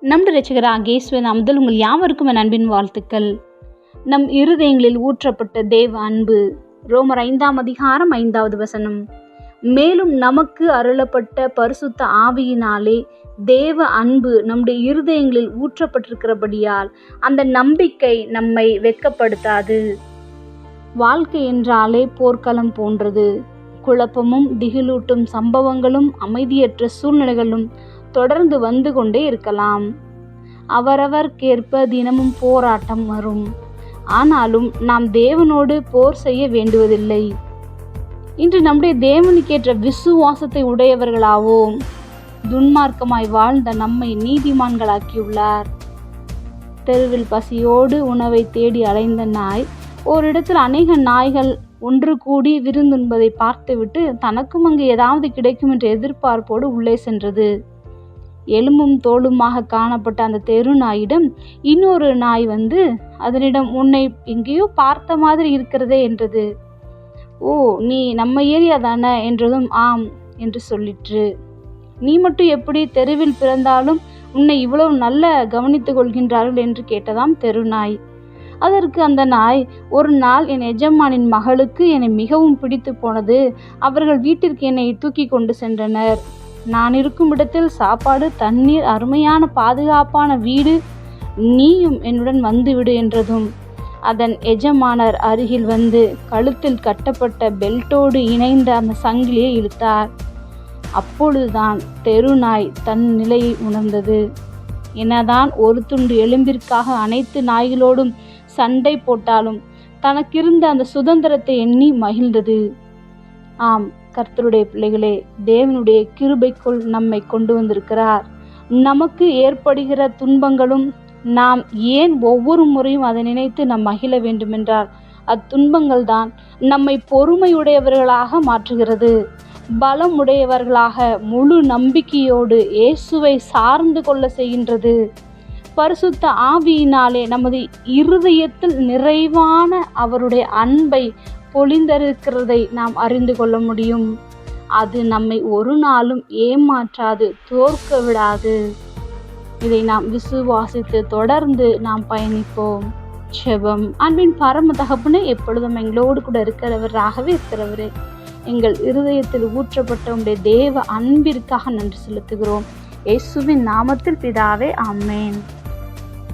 நம்முடைய இரட்சகராகிய இயேசுவின் நாமத்தில் உங்கள் யாவருக்கும் என் அன்பின் வாழ்த்துக்கள். நம் இருதயங்களில் ஊற்றப்பட்ட தேவ அன்பு. ரோமர் 5ஆம் அதிகாரம் 5வது வசனம். மேலும் நமக்கு அருளப்பட்ட பரிசுத்த ஆவியினாலே தேவ அன்பு நம்முடைய இருதயங்களில் ஊற்றப்பட்டிருக்கிறபடியால் அந்த நம்பிக்கை நம்மை வெட்கப்படுத்தாது. வாழ்க்கை என்றாலே போர்க்களம் போன்றது. குழப்பமும் திகிலூட்டும் சம்பவங்களும் அமைதியற்ற சூழ்நிலைகளும் தொடர்ந்து வந்து கொண்டே இருக்கலாம். அவரவர்க்கேற்ப தினமும் போராட்டம் வரும். ஆனாலும் நாம் தேவனோடு போர் செய்ய வேண்டுவதில்லை. இன்று நம்முடைய தேவனுக்கேற்ற விசுவாசத்தை உடையவர்களாவோம். துன்மார்க்கமாய் வாழ்ந்த நம்மை நீதிமான்களாக்கியுள்ளார். தெருவில் பசியோடு உணவை தேடி அலைந்த நாய் ஓரிடத்தில் அநேக நாய்கள் ஒன்று கூடி விருந்துண்பதை பார்த்துவிட்டு தனக்கும் அங்கு ஏதாவது கிடைக்கும் என்ற எதிர்பார்ப்போடு உள்ளே சென்றது. எலும்பும் தோலுமாக காணப்பட்ட அந்த தெரு நாயிடம் இன்னொரு நாய் வந்து அதனிடம், உன்னை எங்கேயோ பார்த்த மாதிரி இருக்கிறதே என்றது. ஓ, நீ நம்ம ஏரியா தானே என்றதும் ஆம் என்று சொல்லிற்று. நீ மட்டும் எப்படி தெருவில் பிறந்தாலும் உன்னை இவ்வளவு நல்ல கவனித்துக் கொள்கின்றார்கள் என்று கேட்டதாம் தெரு நாய். அதற்கு அந்த நாய், ஒரு நாள் என் எஜமானின் மகளுக்கு என்னை மிகவும் பிடித்து போனது. அவர்கள் வீட்டிற்கு என்னை தூக்கி கொண்டு சென்றனர். நான் இருக்கும் இடத்தில் சாப்பாடு, தண்ணீர், அருமையான பாதுகாப்பான வீடு, நீயும் என்னுடன் வந்துவிடு என்றதும் அதன் எஜமானர் அருகில் வந்து கழுத்தில் கட்டப்பட்ட பெல்ட்டோடு இணைந்த அந்த சங்கிலியை இழுத்தார். அப்பொழுதுதான் தெருநாய் தன் நிலையை உணர்ந்தது. என்னதான் ஒரு துண்டு எலும்பிற்காக அனைத்து நாய்களோடும் சண்டை போட்டாலும் தனக்கிருந்த அந்த சுதந்திரத்தை எண்ணி மகிழ்ந்தது. ஆம், கர்த்தருடைய பிள்ளைகளே, தேவனுடைய கிருபைக்குள் நம்மை கொண்டு வந்திருக்கிறார். நமக்கு ஏற்படுகிற துன்பங்களும் நாம் ஏன் ஒவ்வொரு முறையும் அதை நினைத்து நாம் மகிழ வேண்டுமென்றால் அத்துன்பங்கள் தான் நம்மை பொறுமையுடையவர்களாக மாற்றுகிறது. பலம் உடையவர்களாக முழு நம்பிக்கையோடு இயேசுவை சார்ந்து கொள்ள செய்கின்றது. பரிசுத்த ஆவியினாலே நமது இருதயத்தில் நிறைவான அவருடைய அன்பை பொழிந்திருக்கிறதை நாம் அறிந்து கொள்ள முடியும். அது நம்மை ஒரு நாளும் ஏமாற்றாது, தோற்க விடாது. இதை நாம் விசுவாசித்து தொடர்ந்து நாம் பயணிப்போம். ஜெபம். அன்பின் பரம தகப்பனே, எப்பொழுதும் எங்களோடு கூட இருக்கிறவராகவே இருக்கிறவரே, எங்கள் இருதயத்தில் ஊற்றப்பட்ட உடைய தேவ அன்பிற்காக நன்றி செலுத்துகிறோம். இயேசுவின் நாமத்தில் பிதாவே, ஆமென்.